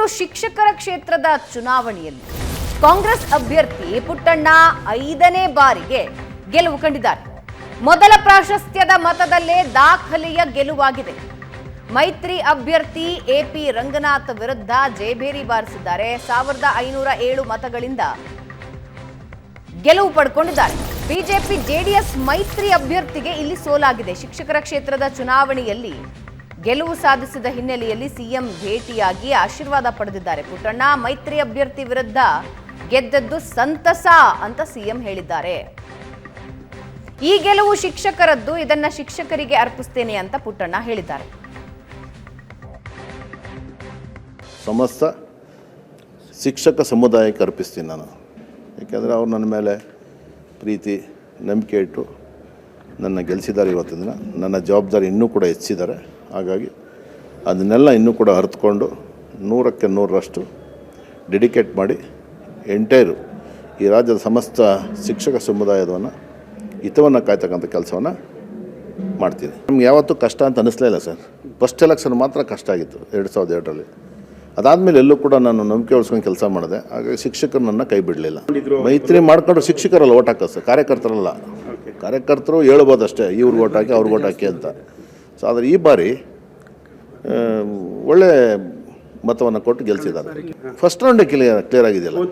ಬೆಂಗಳೂರು ಶಿಕ್ಷಕರ ಕ್ಷೇತ್ರದ ಚುನಾವಣೆಯಲ್ಲಿ ಕಾಂಗ್ರೆಸ್ ಅಭ್ಯರ್ಥಿ ಪುಟ್ಟಣ್ಣ 5ನೇ ಬಾರಿಗೆ ಗೆಲುವು ಕಂಡಿದ್ದಾರೆ. ಮೊದಲ ಪ್ರಾಶಸ್ತ್ಯದ ಮತದಲ್ಲೇ ದಾಖಲೆಯ ಗೆಲುವಾಗಿದೆ. ಮೈತ್ರಿ ಅಭ್ಯರ್ಥಿ ಎಪಿ ರಂಗನಾಥ್ ವಿರುದ್ಧ ಜಯಭೇರಿ ಬಾರಿಸಿದ್ದಾರೆ. 1507 ಮತಗಳಿಂದ ಗೆಲುವು ಪಡ್ಕೊಂಡಿದ್ದಾರೆ. ಬಿಜೆಪಿ ಜೆಡಿಎಸ್ ಮೈತ್ರಿ ಅಭ್ಯರ್ಥಿಗೆ ಇಲ್ಲಿ ಸೋಲಾಗಿದೆ. ಶಿಕ್ಷಕರ ಕ್ಷೇತ್ರದ ಚುನಾವಣೆಯಲ್ಲಿ ಗೆಲುವು ಸಾಧಿಸಿದ ಹಿನ್ನೆಲೆಯಲ್ಲಿ ಸಿಎಂ ಭೇಟಿಯಾಗಿ ಆಶೀರ್ವಾದ ಪಡೆದಿದ್ದಾರೆ. ಪುಟ್ಟಣ್ಣ ಮೈತ್ರಿ ಅಭ್ಯರ್ಥಿ ವಿರುದ್ಧ ಗೆದ್ದದ್ದು ಸಂತಸ ಅಂತ ಸಿಎಂ ಹೇಳಿದ್ದಾರೆ. ಈ ಗೆಲುವು ಶಿಕ್ಷಕರದ್ದು, ಇದನ್ನ ಶಿಕ್ಷಕರಿಗೆ ಅರ್ಪಿಸ್ತೇನೆ ಅಂತ ಪುಟ್ಟಣ್ಣ ಹೇಳಿದ್ದಾರೆ. ಸಮಸ್ತ ಶಿಕ್ಷಕ ಸಮುದಾಯಕ್ಕೆ ಅರ್ಪಿಸ್ತೀನಿ ನಾನು. ಯಾಕೆಂದರೆ ಅವ್ರು ನನ್ನ ಮೇಲೆ ಪ್ರೀತಿ ನಂಬಿಕೆ ಇಟ್ಟು ನನ್ನ ಗೆಲ್ಲಿಸಿದ್ದಾರೆ. ಇವತ್ತಿನ ದಿನ ನನ್ನ ಜವಾಬ್ದಾರಿ ಇನ್ನೂ ಕೂಡ ಹೆಚ್ಚಿದ್ದಾರೆ. ಹಾಗಾಗಿ ಅದನ್ನೆಲ್ಲ ಇನ್ನೂ ಕೂಡ ಅರ್ಥಕೊಂಡು 100ಕ್ಕೆ 100ರಷ್ಟು ಡೆಡಿಕೇಟ್ ಮಾಡಿ ಎಂಟೈರು ಈ ರಾಜ್ಯದ ಸಮಸ್ತ ಶಿಕ್ಷಕ ಸಮುದಾಯದವನ್ನು ಹಿತವನ್ನು ಕಾಯ್ತಕ್ಕಂಥ ಕೆಲಸವನ್ನು ಮಾಡ್ತೀನಿ. ನಮ್ಗೆ ಯಾವತ್ತೂ ಕಷ್ಟ ಅಂತ ಅನ್ನಿಸ್ಲೇ ಇಲ್ಲ ಸರ್. ಫಸ್ಟ್ ಎಲೆಕ್ಷನ್ ಮಾತ್ರ ಕಷ್ಟ ಆಗಿತ್ತು 2002ರಲ್ಲಿ. ಅದಾದಮೇಲೆ ಎಲ್ಲೂ ಕೂಡ ನಾನು ನಂಬಿಕೆ ಉಳಿಸ್ಕೊಂಡು ಕೆಲಸ ಮಾಡಿದೆ. ಹಾಗಾಗಿ ಶಿಕ್ಷಕರು ನನ್ನ ಕೈ ಬಿಡಲಿಲ್ಲ. ಮೈತ್ರಿ ಮಾಡ್ಕೊಂಡ್ರೆ ಶಿಕ್ಷಕರಲ್ಲ ಓಟ್ ಹಾಕೋದು ಸರ್, ಕಾರ್ಯಕರ್ತರಲ್ಲ. ಕಾರ್ಯಕರ್ತರು ಹೇಳ್ಬೋದು ಅಷ್ಟೇ, ಇವ್ರಿಗೆ ಓಟ್ ಹಾಕಿ ಅವ್ರಿಗೆ ಓಟ್ ಹಾಕಿ ಅಂತ. ಸೊ ಆದರೆ ಈ ಬಾರಿ ಒಳ್ಳೆ ಮತವನ್ನು ಕೊಟ್ಟು ಗೆಲ್ಸಿದ್ದಾರೆ. ಫಸ್ಟ್ ರೌಂಡೇ ಕ್ಲಿಯರ್ ಆಗಿದೆಯಲ್ಲ.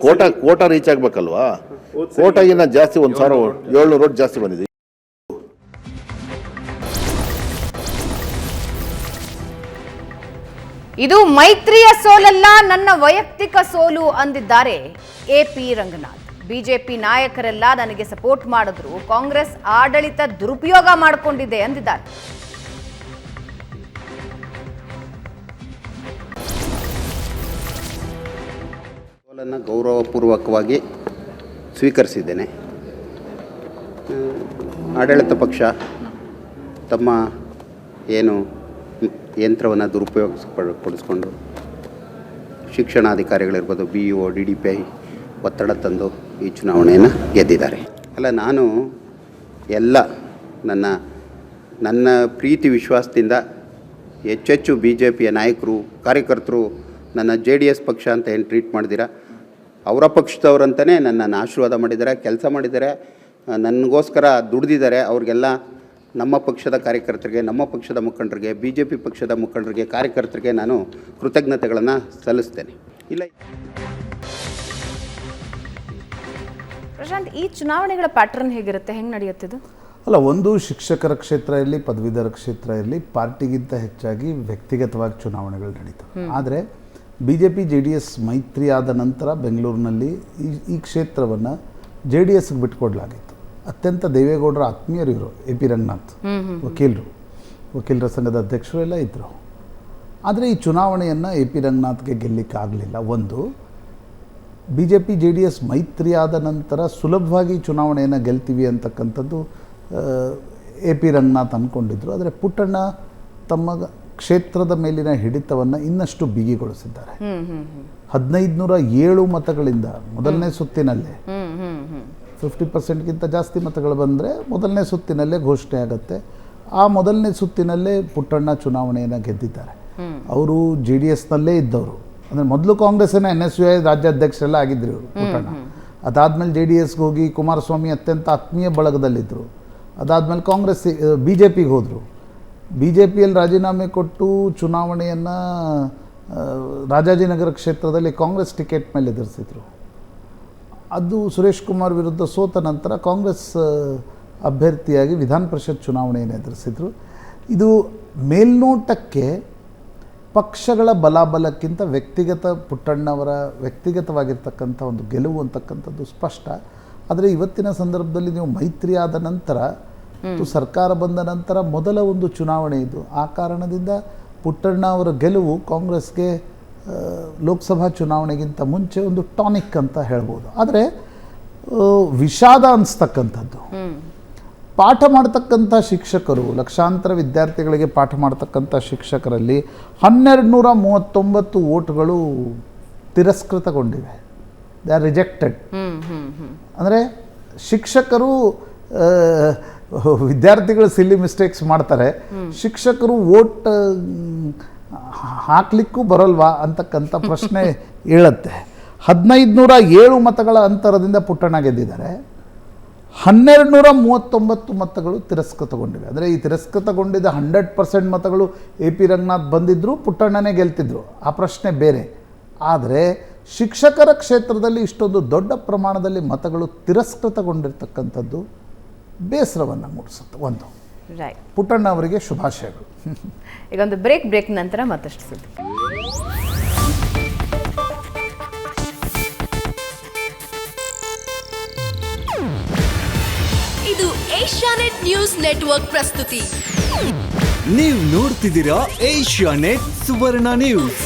ಕೋಟಾ ರೀಚ್ ಆಗಬೇಕಲ್ವಾ? ಕೋಟಾಗಿನ ಜಾಸ್ತಿ 1700 ಓಟ್ ಜಾಸ್ತಿ ಬಂದಿದೆ. ಇದು ಮೈತ್ರಿಯ ಸೋಲಲ್ಲ, ನನ್ನ ವೈಯಕ್ತಿಕ ಸೋಲು ಅಂದಿದ್ದಾರೆ ಎಪಿ ರಂಗನಾಥ್. ಬಿಜೆಪಿ ನಾಯಕರೆಲ್ಲ ನನಗೆ ಸಪೋರ್ಟ್ ಮಾಡಿದ್ರು, ಕಾಂಗ್ರೆಸ್ ಆಡಳಿತ ದುರುಪಯೋಗ ಮಾಡಿಕೊಂಡಿದೆ ಅಂದಿದ್ದಾರೆ. ಸೋಲನ್ನು ಗೌರವಪೂರ್ವಕವಾಗಿ ಸ್ವೀಕರಿಸಿದ್ದೇನೆ. ಆಡಳಿತ ಪಕ್ಷ ತಮ್ಮ ಏನು ಯಂತ್ರವನ್ನು ದುರುಪಯೋಗಪಡಿಸ್ಕೊಂಡು ಶಿಕ್ಷಣಾಧಿಕಾರಿಗಳಿರ್ಬೋದು, BEO, DDPI ಒತ್ತಡ ತಂದು ಈ ಚುನಾವಣೆಯನ್ನು ಗೆದ್ದಿದ್ದಾರೆ. ಅಲ್ಲ, ನಾನು ಎಲ್ಲ ನನ್ನ ಪ್ರೀತಿ ವಿಶ್ವಾಸದಿಂದ ಹೆಚ್ಚೆಚ್ಚು BJPಯ ನಾಯಕರು, ಕಾರ್ಯಕರ್ತರು ನನ್ನ JDS ಪಕ್ಷ ಅಂತ ಏನು ಟ್ರೀಟ್ ಮಾಡಿದ್ದೀರಾ, ಅವರ ಪಕ್ಷದವರಂತಲೇ ನನ್ನನ್ನು ಆಶೀರ್ವಾದ ಮಾಡಿದ್ದಾರೆ, ಕೆಲಸ ಮಾಡಿದ್ದಾರೆ, ನನಗೋಸ್ಕರ ದುಡಿದಿದ್ದಾರೆ. ಅವ್ರಿಗೆಲ್ಲ ನಮ್ಮ ಪಕ್ಷದ ಕಾರ್ಯಕರ್ತರಿಗೆ, ನಮ್ಮ ಪಕ್ಷದ ಮುಖಂಡರಿಗೆ, BJP ಪಕ್ಷದ ಮುಖಂಡರಿಗೆ, ಕಾರ್ಯಕರ್ತರಿಗೆ ನಾನು ಕೃತಜ್ಞತೆಗಳನ್ನು ಸಲ್ಲಿಸ್ತೇನೆ. ಇಲ್ಲ ಪ್ರಶಾಂತ್, ಈ ಚುನಾವಣೆಗಳ ಪ್ಯಾಟರ್ನ್ ಹೇಗಿರುತ್ತೆ, ಹೆಂಗೆ ನಡೆಯುತ್ತಿದ್ದು? ಅಲ್ಲ, ಒಂದು ಶಿಕ್ಷಕರ ಕ್ಷೇತ್ರ ಇರಲಿ, ಪದವೀಧರ ಕ್ಷೇತ್ರ ಇರಲಿ, ಪಾರ್ಟಿಗಿಂತ ಹೆಚ್ಚಾಗಿ ವ್ಯಕ್ತಿಗತವಾಗಿ ಚುನಾವಣೆಗಳು ನಡೀತವೆ. ಆದರೆ BJP JDS ಮೈತ್ರಿ ಆದ ನಂತರ ಬೆಂಗಳೂರಿನಲ್ಲಿ ಈ ಕ್ಷೇತ್ರವನ್ನು JDSಗೆ ಬಿಟ್ಟುಕೊಡಲಾಗಿತ್ತು. ಅತ್ಯಂತ ದೇವೇಗೌಡರ ಆತ್ಮೀಯರು ಇವರು ಎಪಿ ರಂಗನಾಥ್, ವಕೀಲರ ಸಂಘದ ಅಧ್ಯಕ್ಷರು ಎಲ್ಲ ಇದ್ದರು. ಆದರೆ ಈ ಚುನಾವಣೆಯನ್ನು ಎಪಿ ರಂಗನಾಥ್ಗೆ ಗೆಲ್ಲಲಿಕ್ಕಾಗಲಿಲ್ಲ. ಒಂದು, BJP JDS ಮೈತ್ರಿ ಆದ ನಂತರ ಸುಲಭವಾಗಿ ಚುನಾವಣೆಯನ್ನು ಗೆಲ್ತೀವಿ ಅಂತಕ್ಕಂಥದ್ದು ಎಪಿ ರಂಗನಾಥ್ ಅಂದ್ಕೊಂಡಿದ್ರು. ಆದರೆ ಪುಟ್ಟಣ್ಣ ತಮ್ಮ ಕ್ಷೇತ್ರದ ಮೇಲಿನ ಹಿಡಿತವನ್ನು ಇನ್ನಷ್ಟು ಬಿಗಿಗೊಳಿಸಿದ್ದಾರೆ. 1507 ಮತಗಳಿಂದ ಮೊದಲನೇ ಸುತ್ತಿನಲ್ಲೇ 50%ಗಿಂತ ಜಾಸ್ತಿ ಮತಗಳು ಬಂದರೆ ಮೊದಲನೇ ಸುತ್ತಿನಲ್ಲೇ ಘೋಷಣೆ ಆಗುತ್ತೆ. ಆ ಮೊದಲನೇ ಸುತ್ತಿನಲ್ಲೇ ಪುಟ್ಟಣ್ಣ ಚುನಾವಣೆಯನ್ನು ಗೆದ್ದಿದ್ದಾರೆ. ಅವರು JDSನಲ್ಲೇ ಇದ್ದವರು. ಅಂದರೆ ಮೊದಲು ಕಾಂಗ್ರೆಸ್ಸಿನ NSUI ರಾಜ್ಯಾಧ್ಯಕ್ಷರೆಲ್ಲ ಆಗಿದ್ದರು ಇವರು ಪುಟ್ಟಣ್ಣ. ಅದಾದಮೇಲೆ JDSಗೆ ಹೋಗಿ ಕುಮಾರಸ್ವಾಮಿ ಅತ್ಯಂತ ಆತ್ಮೀಯ ಬಳಗದಲ್ಲಿದ್ದರು. ಅದಾದಮೇಲೆ BJPಗೆ ಹೋದರು. BJPಯಲ್ಲಿ ರಾಜೀನಾಮೆ ಕೊಟ್ಟು ಚುನಾವಣೆಯನ್ನು ರಾಜಾಜಿನಗರ ಕ್ಷೇತ್ರದಲ್ಲಿ ಕಾಂಗ್ರೆಸ್ ಟಿಕೆಟ್ ಮೇಲೆ ಎದುರಿಸಿದರು. ಅದು ಸುರೇಶ್ ಕುಮಾರ್ ವಿರುದ್ಧ ಸೋತ ನಂತರ ಕಾಂಗ್ರೆಸ್ ಅಭ್ಯರ್ಥಿಯಾಗಿ ವಿಧಾನ ಪರಿಷತ್ ಚುನಾವಣೆಯನ್ನು ಎದುರಿಸಿದರು. ಇದು ಮೇಲ್ನೋಟಕ್ಕೆ ಪಕ್ಷಗಳ ಬಲಾಬಲಕ್ಕಿಂತ ಪುಟ್ಟಣ್ಣವರ ವ್ಯಕ್ತಿಗತವಾಗಿರ್ತಕ್ಕಂಥ ಒಂದು ಗೆಲುವು ಅಂತಕ್ಕಂಥದ್ದು ಸ್ಪಷ್ಟ. ಆದರೆ ಇವತ್ತಿನ ಸಂದರ್ಭದಲ್ಲಿ ನೀವು ಮೈತ್ರಿ ಆದ ನಂತರ ಮತ್ತು ಸರ್ಕಾರ ಬಂದ ನಂತರ ಮೊದಲ ಒಂದು ಚುನಾವಣೆ ಇದು. ಆ ಕಾರಣದಿಂದ ಪುಟ್ಟಣ್ಣ ಅವರ ಗೆಲುವು ಕಾಂಗ್ರೆಸ್ಗೆ ಲೋಕಸಭಾ ಚುನಾವಣೆಗಿಂತ ಮುಂಚೆ ಒಂದು ಟಾನಿಕ್ ಅಂತ ಹೇಳ್ಬೋದು. ಆದರೆ ವಿಷಾದ ಅನಿಸ್ತಕ್ಕಂಥದ್ದು, ಪಾಠ ಮಾಡ್ತಕ್ಕಂಥ ಶಿಕ್ಷಕರು, ಲಕ್ಷಾಂತರ ವಿದ್ಯಾರ್ಥಿಗಳಿಗೆ ಪಾಠ ಮಾಡ್ತಕ್ಕಂಥ ಶಿಕ್ಷಕರಲ್ಲಿ 1239 ಓಟ್ಗಳು ತಿರಸ್ಕೃತಗೊಂಡಿವೆ. They are rejected. ಅಂದರೆ ಶಿಕ್ಷಕರು ವಿದ್ಯಾರ್ಥಿಗಳು ಸಿಲ್ಲಿ ಮಿಸ್ಟೇಕ್ಸ್ ಮಾಡ್ತಾರೆ. ಶಿಕ್ಷಕರು ವೋಟ್ ಹಾಕ್ಲಿಕ್ಕೂ ಬರಲ್ವಾ ಅಂತಕ್ಕಂಥ ಪ್ರಶ್ನೆ ಹೇಳುತ್ತೆ. 1507 ಮತಗಳ ಅಂತರದಿಂದ ಪುಟ್ಟಣ್ಣ ಗೆದ್ದಿದ್ದಾರೆ. 1239 ಮತಗಳು ತಿರಸ್ಕೃತಗೊಂಡಿವೆ. ಅಂದರೆ ಈ ತಿರಸ್ಕೃತಗೊಂಡಿದ್ದ 100% ಮತಗಳು AP ರಂಗನಾಥ್ ಬಂದಿದ್ದರು, ಪುಟ್ಟಣ್ಣನೇ ಗೆಲ್ತಿದ್ರು, ಆ ಪ್ರಶ್ನೆ ಬೇರೆ. ಆದರೆ ಶಿಕ್ಷಕರ ಕ್ಷೇತ್ರದಲ್ಲಿ ಇಷ್ಟೊಂದು ದೊಡ್ಡ ಪ್ರಮಾಣದಲ್ಲಿ ಮತಗಳು ತಿರಸ್ಕೃತಗೊಂಡಿರ್ತಕ್ಕಂಥದ್ದು ಬೇಸರವನ್ನು ಮೂಡಿಸುತ್ತೆ. ಒಂದು ರೈಟ್. ಪುಟ್ಟಣ್ಣ ಅವರಿಗೆ ಶುಭಾಶಯಗಳು. ಈಗ ಒಂದು ಬ್ರೇಕ್ ನಂತರ ಮತ್ತಷ್ಟು ಸುದ್ದಿ. ಇದು ಏಷ್ಯಾನೆಟ್ ನ್ಯೂಸ್ ನೆಟ್ವರ್ಕ್ ಪ್ರಸ್ತುತಿ. ನೀವು ನೋಡ್ತಿದ್ದೀರಾ ಏಷ್ಯಾನೆಟ್ ಸುವರ್ಣ ನ್ಯೂಸ್.